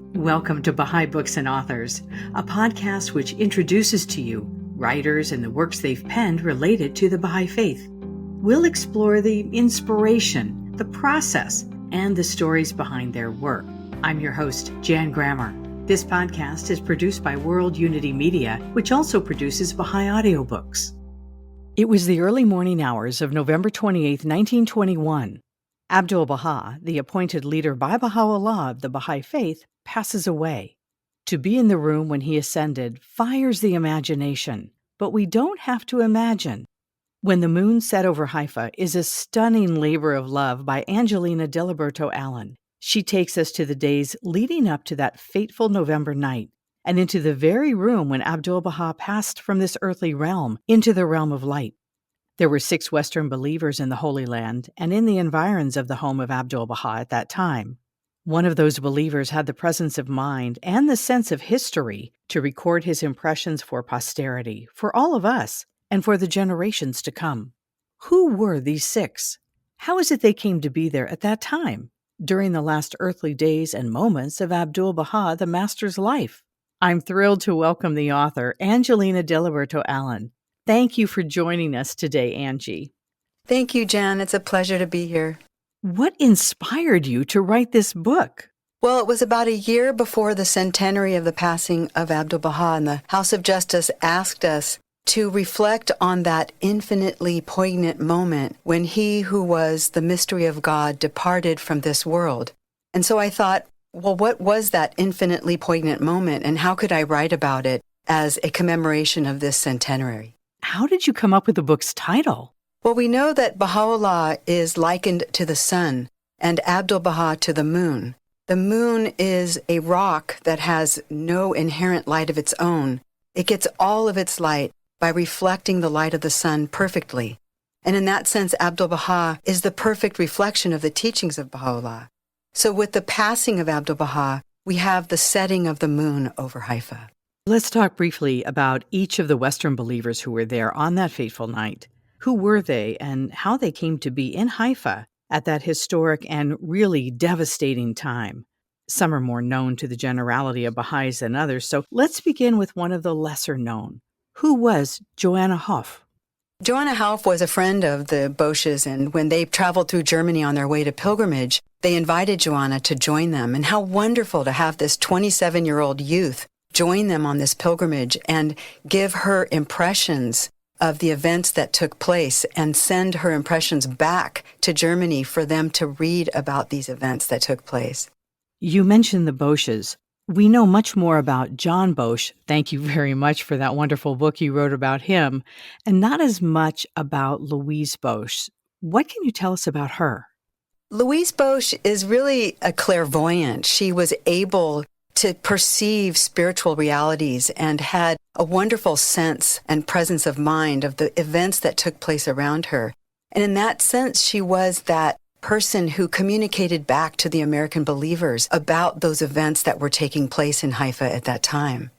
Welcome to Baha'i Books and Authors, a podcast which introduces to you writers and the works they've penned related to the Baha'i Faith. We'll explore the inspiration, the process, and the stories behind their work. I'm your host, Jan Grammer. This podcast is produced by World Unity Media, which also produces Baha'i audiobooks. It was the early morning hours of November 28, 1921. Abdu'l-Bahá, the appointed leader by Baha'u'lláh of the Baha'i Faith, passes away. To be in the room when he ascended fires the imagination, but we don't have to imagine. When the Moon Set Over Haifa is a stunning labor of love by Angelina Allen. She takes us to the days leading up to that fateful November night and into the very room when Abdu'l-Bahá passed from this earthly realm into the realm of light. There were 6 Western believers in the Holy Land and in the environs of the home of Abdu'l-Bahá at that time. One of those believers had the presence of mind and the sense of history to record his impressions for posterity, for all of us, and for the generations to come. Who were these 6? How is it they came to be there at that time, during the last earthly days and moments of Abdu'l-Bahá, the Master's life? I'm thrilled to welcome the author, Angelina Allen. Thank you for joining us today, Angie. Thank you, Jan. It's a pleasure to be here. What inspired you to write this book? Well, it was about a year before the centenary of the passing of Abdu'l-Bahá, and the House of Justice asked us to reflect on that infinitely poignant moment when he who was the mystery of God departed from this world. And so I thought, well, what was that infinitely poignant moment, and how could I write about it as a commemoration of this centenary? How did you come up with the book's title? Well, we know that Baha'u'lláh is likened to the sun and Abdu'l-Bahá to the moon. The moon is a rock that has no inherent light of its own. It gets all of its light by reflecting the light of the sun perfectly. And in that sense, Abdu'l-Bahá is the perfect reflection of the teachings of Baha'u'lláh. So with the passing of Abdu'l-Bahá, we have the setting of the moon over Haifa. Let's talk briefly about each of the Western believers who were there on that fateful night. Who were they and how they came to be in Haifa at that historic and really devastating time? Some are more known to the generality of Baha'is than others, so let's begin with one of the lesser known. Who was Johanna Hauff? Johanna Hauff was a friend of the Bosches, and when they traveled through Germany on their way to pilgrimage, they invited Johanna to join them. And how wonderful to have this 27-year-old youth join them on this pilgrimage and give her impressions of the events that took place and send her impressions back to Germany for them to read about these events that took place. You mentioned the Bosches. We know much more about John Bosch. Thank you very much for that wonderful book you wrote about him, and not as much about Louise Bosch. What can you tell us about her? Louise Bosch is really a clairvoyant. She was able to perceive spiritual realities and had a wonderful sense and presence of mind of the events that took place around her. And in that sense, she was that person who communicated back to the American believers about those events that were taking place in Haifa at that time.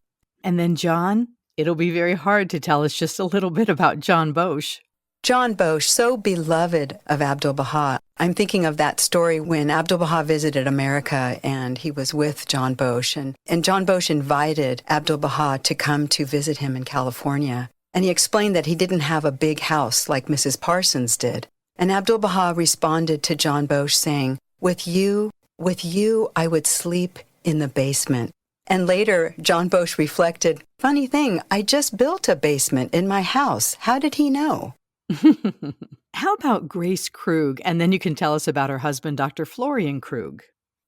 And then John? It'll be very hard to tell us just a little bit about John Bosch. John Bosch, so beloved of Abdu'l-Bahá. I'm thinking of that story when Abdu'l-Bahá visited America and he was with John Bosch. And John Bosch invited Abdu'l-Bahá to come to visit him in California. And he explained that he didn't have a big house like Mrs. Parsons did. And Abdu'l-Bahá responded to John Bosch saying, with you, I would sleep in the basement. And later, John Bosch reflected, funny thing, I just built a basement in my house. How did he know? How about Grace Krug? And then you can tell us about her husband, Dr. Florian Krug.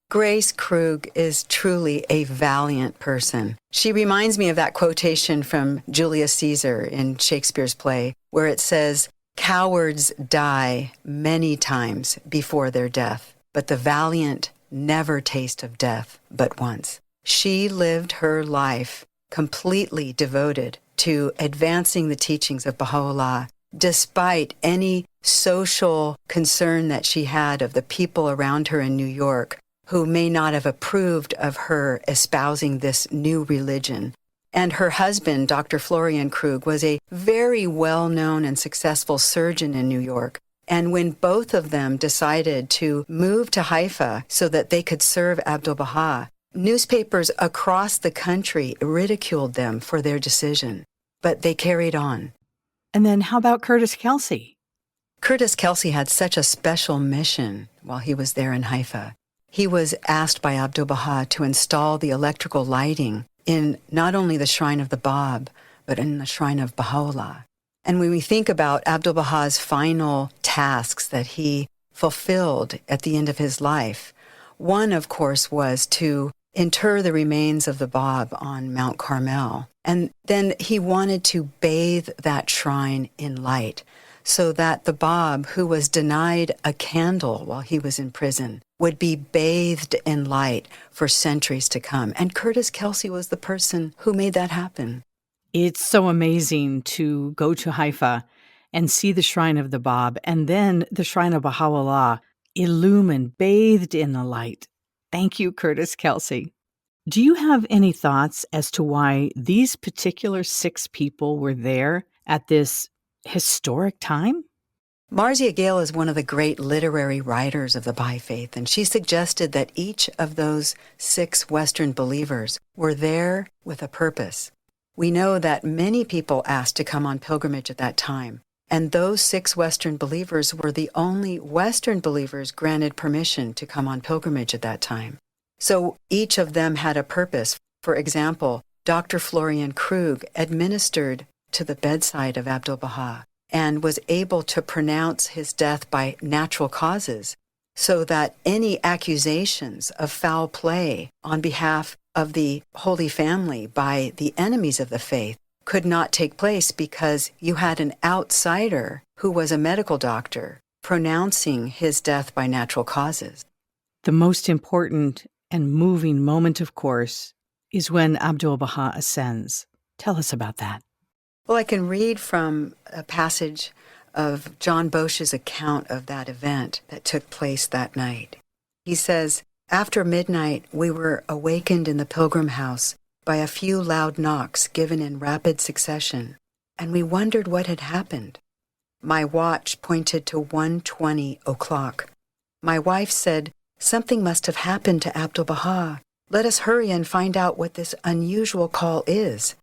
Grace Krug is truly a valiant person. She reminds me of that quotation from Julius Caesar in Shakespeare's play, where it says, cowards die many times before their death, but the valiant never taste of death but once. She lived her life completely devoted to advancing the teachings of Baha'u'lláh, despite any social concern that she had of the people around her in New York who may not have approved of her espousing this new religion. And her husband, Dr. Florian Krug, was a very well-known and successful surgeon in New York. And when both of them decided to move to Haifa so that they could serve Abdu'l-Bahá, Newspapers across the country ridiculed them for their decision, but they carried on. And then how about Curtis Kelsey? Curtis Kelsey had such a special mission while he was there in Haifa. He was asked by Abdu'l-Bahá to install the electrical lighting in not only the shrine of the Báb, but in the shrine of Bahá'u'lláh. And when we think about Abdu'l-Bahā's final tasks that he fulfilled at the end of his life, one, of course, was to inter the remains of the Báb on Mount Carmel. And then he wanted to bathe that shrine in light so that the Báb, who was denied a candle while he was in prison, would be bathed in light for centuries to come. And Curtis Kelsey was the person who made that happen. It's so amazing to go to Haifa and see the shrine of the Báb and then the shrine of Bahá'u'lláh illumined, bathed in the light. Thank you, Curtis Kelsey. Do you have any thoughts as to why these particular 6 people were there at this historic time? Marcia Gale is one of the great literary writers of the Bahá'í Faith, and she suggested that each of those 6 Western believers were there with a purpose. We know that many people asked to come on pilgrimage at that time, and those 6 Western believers were the only Western believers granted permission to come on pilgrimage at that time. So each of them had a purpose. For example, Dr. Florian Krug administered to the bedside of Abdu'l-Bahá and was able to pronounce his death by natural causes so that any accusations of foul play on behalf of the Holy Family by the enemies of the faith could not take place because you had an outsider who was a medical doctor pronouncing his death by natural causes. The most important and moving moment, of course, is when Abdu'l-Bahá ascends. Tell us about that. Well, I can read from a passage of John Bosch's account of that event that took place that night. He says, "After midnight, we were awakened in the pilgrim house by a few loud knocks given in rapid succession, and we wondered what had happened. My watch pointed to 1:20 o'clock. My wife said, 'Something must have happened to Abdu'l-Bahá. Let us hurry and find out what this unusual call is.'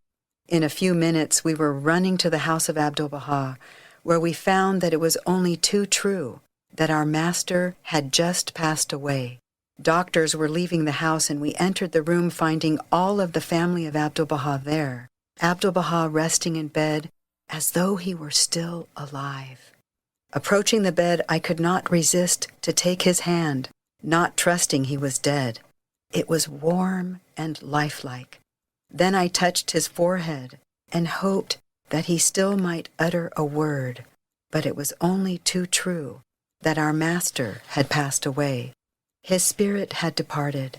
In a few minutes, we were running to the house of Abdu'l-Bahá, where we found that it was only too true that our master had just passed away. Doctors were leaving the house, and we entered the room finding all of the family of Abdu'l-Bahá there, Abdu'l-Bahá resting in bed as though he were still alive. Approaching the bed, I could not resist to take his hand, not trusting he was dead. It was warm and lifelike. Then I touched his forehead and hoped that he still might utter a word, but it was only too true that our master had passed away. His spirit had departed.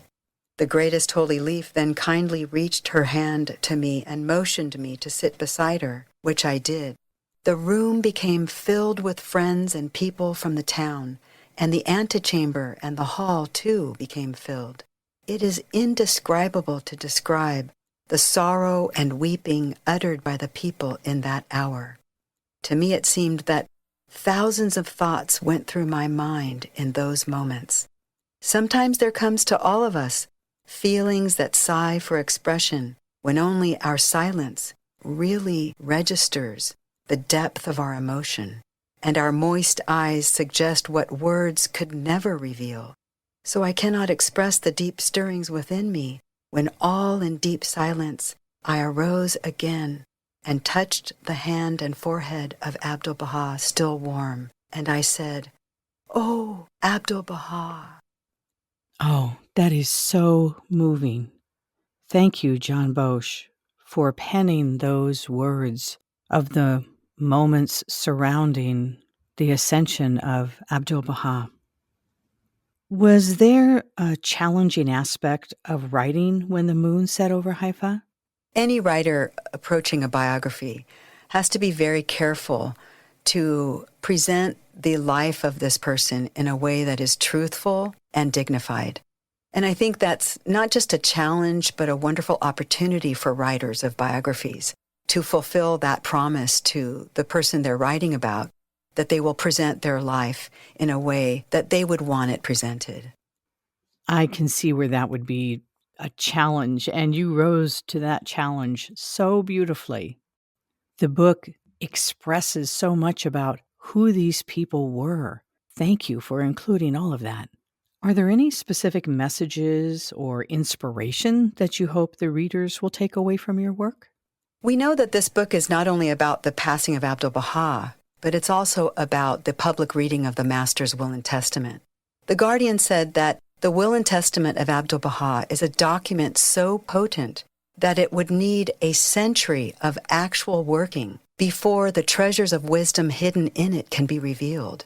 The greatest holy leaf then kindly reached her hand to me and motioned me to sit beside her, which I did. The room became filled with friends and people from the town, and the antechamber and the hall, too, became filled. It is indescribable to describe the sorrow and weeping uttered by the people in that hour. To me it seemed that thousands of thoughts went through my mind in those moments. Sometimes there comes to all of us feelings that sigh for expression when only our silence really registers the depth of our emotion, and our moist eyes suggest what words could never reveal. So I cannot express the deep stirrings within me when all in deep silence I arose again and touched the hand and forehead of Abdu'l-Bahá still warm, and I said, 'Oh, Abdu'l-Bahá.'" Oh, that is so moving. Thank you, John Bosch, for penning those words of the moments surrounding the ascension of Abdu'l-Bahá. Was there a challenging aspect of writing when the moon set over Haifa? Any writer approaching a biography has to be very careful to present the life of this person in a way that is truthful and dignified. And I think that's not just a challenge, but a wonderful opportunity for writers of biographies to fulfill that promise to the person they're writing about, that they will present their life in a way that they would want it presented. I can see where that would be a challenge, and you rose to that challenge so beautifully. The book expresses so much about who these people were. Thank you for including all of that. Are there any specific messages or inspiration that you hope the readers will take away from your work? We know that this book is not only about the passing of Abdu'l-Bahá, but it's also about the public reading of the Master's Will and Testament. The Guardian said that the Will and Testament of Abdu'l-Bahá is a document so potent that it would need a century of actual working before the treasures of wisdom hidden in it can be revealed.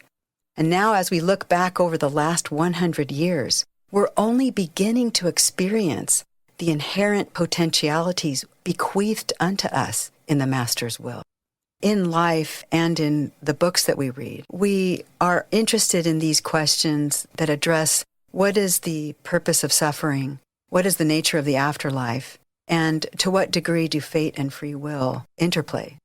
And now, as we look back over the last 100 years, we're only beginning to experience the inherent potentialities bequeathed unto us in the Master's will. In life and in the books that we read, we are interested in these questions that address what is the purpose of suffering, what is the nature of the afterlife, and to what degree do fate and free will interplay.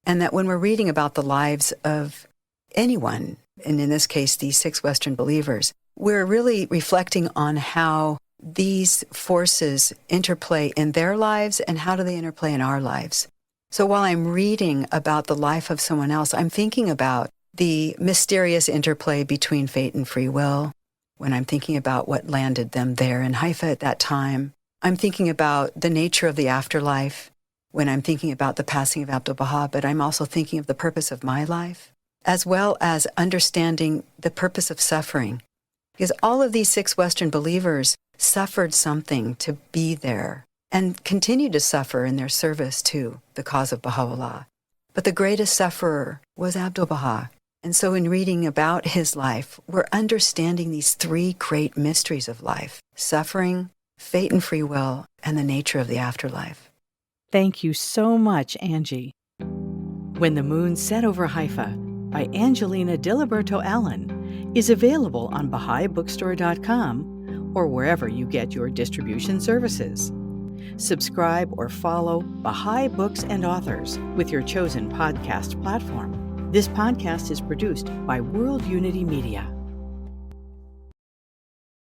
And that when we're reading about the lives of anyone, and in this case, these 6 Western believers, we're really reflecting on how these forces interplay in their lives and how do they interplay in our lives. So while I'm reading about the life of someone else, I'm thinking about the mysterious interplay between fate and free will. When I'm thinking about what landed them there in Haifa at that time, I'm thinking about the nature of the afterlife. When I'm thinking about the passing of Abdu'l-Bahá, but I'm also thinking of the purpose of my life, as well as understanding the purpose of suffering. Because all of these 6 Western believers suffered something to be there and continue to suffer in their service to the cause of Baha'u'lláh. But the greatest sufferer was Abdu'l-Bahá. And so in reading about his life, we're understanding these 3 great mysteries of life: suffering, fate and free will, and the nature of the afterlife. Thank you so much, Angie. When the Moon Set Over Haifa by Angelina Allen is available on Bahá'íBookstore.com or wherever you get your distribution services. Subscribe or follow Bahá'í Books and Authors with your chosen podcast platform. This podcast is produced by World Unity Media.